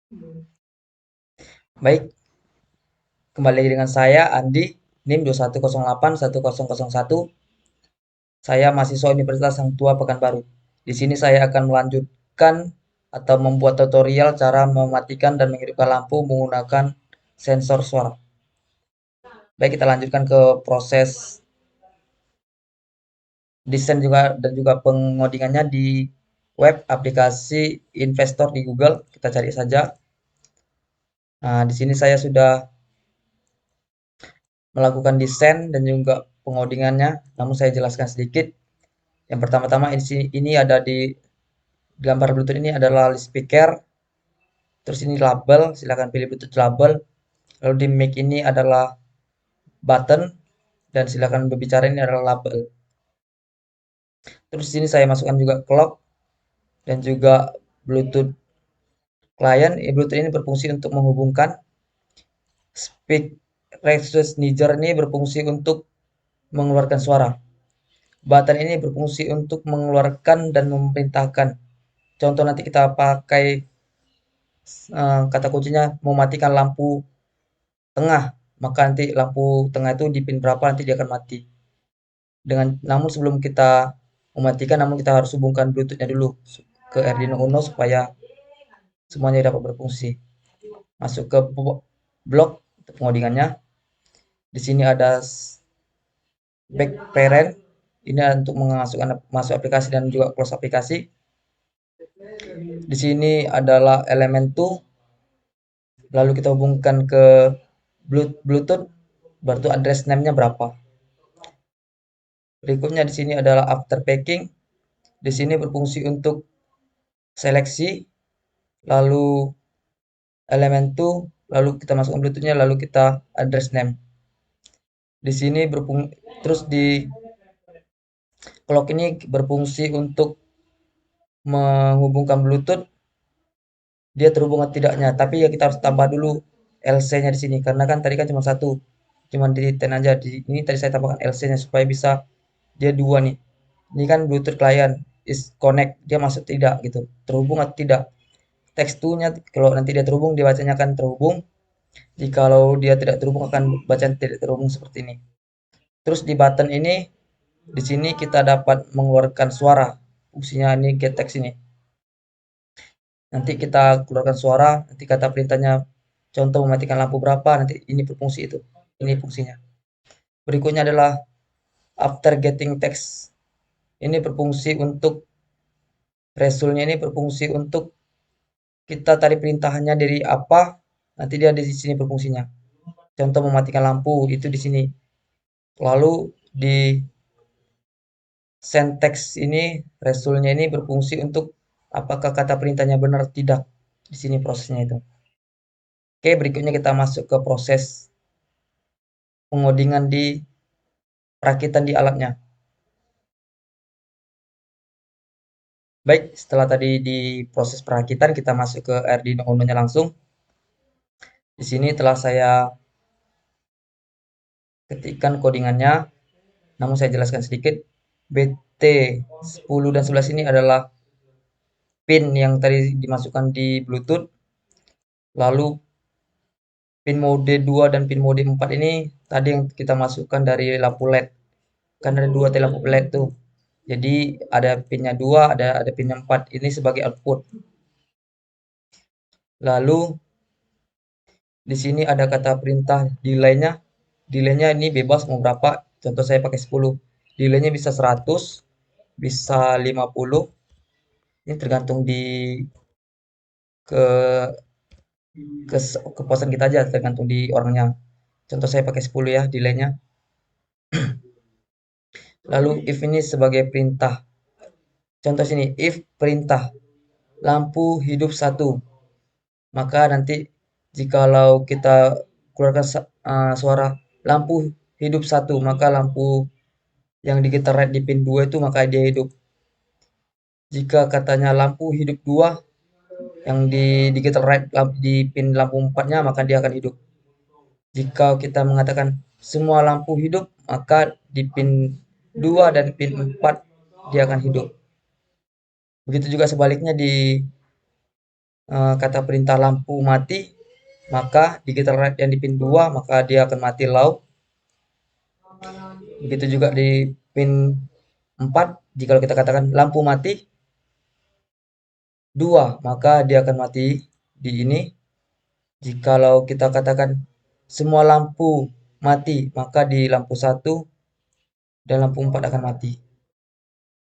Baik, kembali dengan saya Andi, NIM 21081001. Saya mahasiswa Universitas Sang Tua Pekanbaru. Di sini saya akan melanjutkan atau membuat tutorial cara mematikan dan menghidupkan lampu menggunakan sensor suara. Baik, kita lanjutkan ke proses desain juga dan juga pengodingannya di web aplikasi investor di Google. Kita cari saja. Nah, di sini saya sudah melakukan desain dan juga pengodingannya, namun saya jelaskan sedikit. Yang pertama-tama ini ada di gambar Bluetooth ini adalah list speaker, terus ini label, silakan pilih Bluetooth label. Lalu di mic ini adalah button dan silakan berbicara ini adalah label. Terus di sini saya masukkan juga clock dan juga Bluetooth client. Bluetooth ini berfungsi untuk menghubungkan. Speak Rexus Niger ini berfungsi untuk mengeluarkan suara. Button ini berfungsi untuk mengeluarkan dan memerintahkan. Contoh nanti kita pakai kata kuncinya mematikan lampu tengah, maka nanti lampu tengah itu di pin berapa nanti dia akan mati. Namun sebelum kita mematikan, namun kita harus hubungkan Bluetooth-nya dulu ke Arduino Uno supaya semuanya dapat berfungsi. Masuk ke blok untuk pengodingannya. Di sini ada back parent. Ini untuk memasukkan masuk aplikasi dan juga close aplikasi. Di sini adalah elemen to. Lalu kita hubungkan ke Bluetooth. Baru address name-nya berapa. Berikutnya di sini adalah after packing. Di sini berfungsi untuk seleksi, lalu elemen to, lalu kita masukkan Bluetooth-nya, lalu kita address name. Di sini terus di clock ini berfungsi untuk menghubungkan Bluetooth, dia terhubung atau tidaknya. Tapi ya kita harus tambah dulu LC-nya di sini karena kan tadi kan cuma satu, cuma di 10 aja. Di ini tadi saya tambahkan LC-nya supaya bisa dia dua nih. Ini kan Bluetooth client is connect, dia masuk tidak gitu, terhubung atau tidak. Teksturnya kalau nanti dia terhubung, dia bacanya akan terhubung. Jikalau dia tidak terhubung akan bacaan tidak terhubung seperti ini. Terus di button ini, di sini kita dapat mengeluarkan suara. Fungsinya ini get text ini. Nanti kita keluarkan suara, nanti kata perintahnya contoh mematikan lampu berapa, nanti ini berfungsi itu. Ini fungsinya. Berikutnya adalah after getting text. Ini berfungsi untuk resultnya ini berfungsi untuk kita tadi perintahannya dari apa, nanti dia di sini berfungsinya. Contoh mematikan lampu itu di sini. Lalu di send text ini resultnya ini berfungsi untuk apakah kata perintahnya benar atau tidak. Di sini prosesnya itu. Oke, berikutnya kita masuk ke proses pengodingan di perakitan di alatnya. Baik, setelah tadi di proses perakitan kita masuk ke Arduino Uno-nya langsung. Di sini telah saya ketikkan codingannya, namun saya jelaskan sedikit. BT10 dan 11 ini adalah pin yang tadi dimasukkan di Bluetooth. Lalu pin mode 2 dan pin mode 4 ini tadi yang kita masukkan dari lampu LED. Kan ada dua lampu LED tuh. Jadi ada pinnya 2, ada pinnya 4. Ini sebagai output. Lalu di sini ada kata perintah delay-nya. Delay-nya ini bebas mau berapa. Contoh saya pakai 10. Delay-nya bisa 100, bisa 50. Ini tergantung di ke ke kepuasan kita aja, tergantung di orangnya. Contoh saya pakai 10 ya delay-nya. Lalu if ini sebagai perintah. Contoh sini if perintah lampu hidup satu, maka nanti jikalau kita keluarkan suara lampu hidup satu, maka lampu yang digital red di pin 2 itu maka dia hidup. Jika katanya lampu hidup 2 yang di digital red di pin lampu 4-nya maka dia akan hidup. Jika kita mengatakan semua lampu hidup, maka di pin 2 dan pin 4 dia akan hidup. Begitu juga sebaliknya di kata perintah lampu mati, maka di getaran yang di pin 2 maka dia akan mati low. Begitu juga di pin 4, jika kita katakan lampu mati 2, maka dia akan mati di ini. Jikalau kita katakan semua lampu mati, maka di lampu 1 dan lampu 4 akan mati.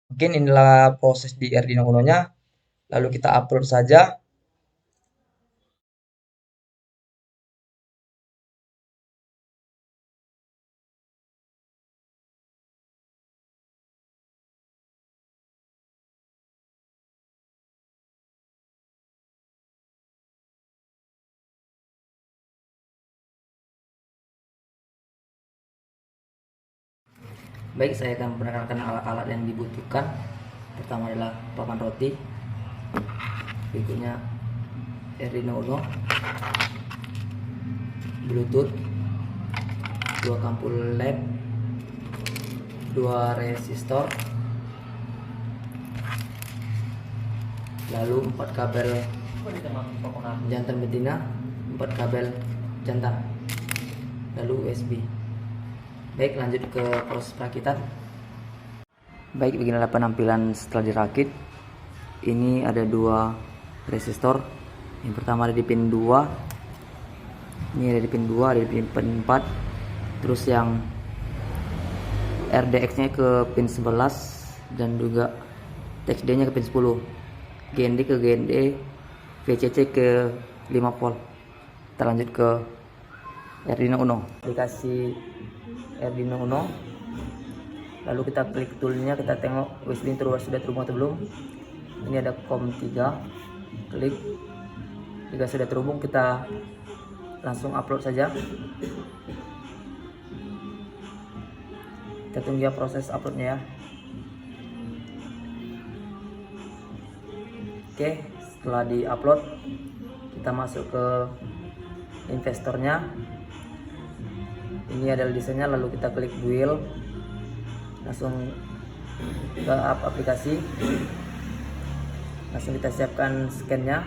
Mungkin inilah proses di Arduino Uno-nya. Lalu kita upload saja. Baik, saya akan menerangkan alat-alat yang dibutuhkan. Pertama adalah papan roti, berikutnya Arduino Uno, Bluetooth, 2 kampul LED, 2 resistor, lalu 4 kabel jantan betina, 4 kabel jantan, lalu USB. Baik, lanjut ke proses perakitan. Baik, beginilah penampilan setelah dirakit. Ini ada 2 resistor. Yang pertama ada di pin 2. Ini ada di pin 2, ada di pin 4. Terus yang RDX-nya ke pin 11 dan juga TXD-nya ke pin 10. GND ke GND, VCC ke 5 volt. Kita lanjut ke Arduino Uno. Aplikasi Arduino Uno. Lalu kita klik toolnya, kita tengok USB sudah terhubung atau belum. Ini ada COM3, klik. Jika sudah terhubung, kita langsung upload saja. Kita tunggu ya proses uploadnya ya. Oke, setelah di upload, kita masuk ke investornya. Ini adalah desainnya, lalu kita klik build, langsung ke aplikasi, langsung kita siapkan scan-nya.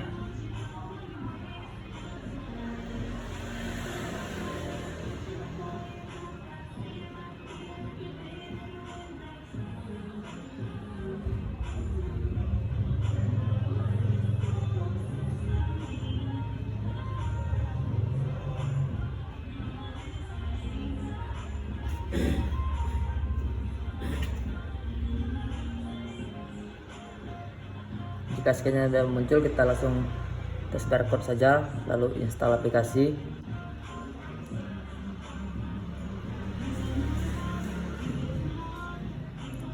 Jika scan-nya sudah muncul, kita langsung tes barcode saja, lalu install aplikasi.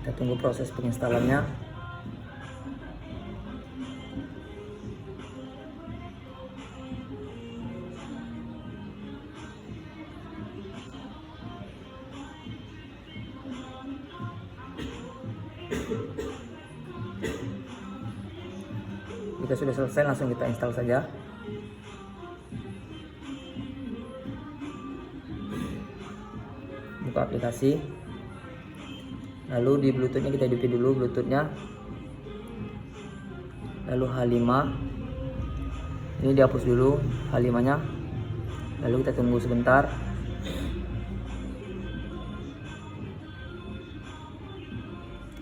Kita tunggu proses penginstalannya. Jika sudah selesai, langsung kita install saja. Buka aplikasi, lalu di Bluetooth-nya kita hidupin dulu Bluetooth-nya, lalu H5 ini dihapus dulu H5-nya, lalu kita tunggu sebentar.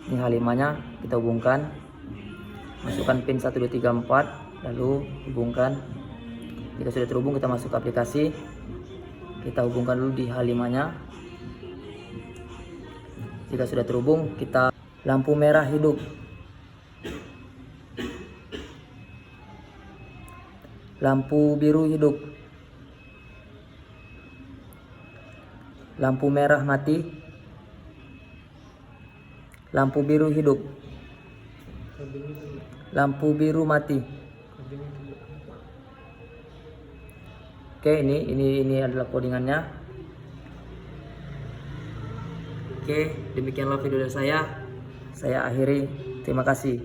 Ini H5-nya kita hubungkan, masukkan pin 1 2 3 4, lalu hubungkan. Jika sudah terhubung, kita masuk ke aplikasi, kita hubungkan dulu di H5-nya. Jika sudah terhubung, kita lampu merah hidup, lampu biru hidup, lampu merah mati, lampu biru hidup, lampu biru mati. Oke, ini adalah codingannya. Oke, demikianlah video dari saya. Saya akhiri. Terima kasih.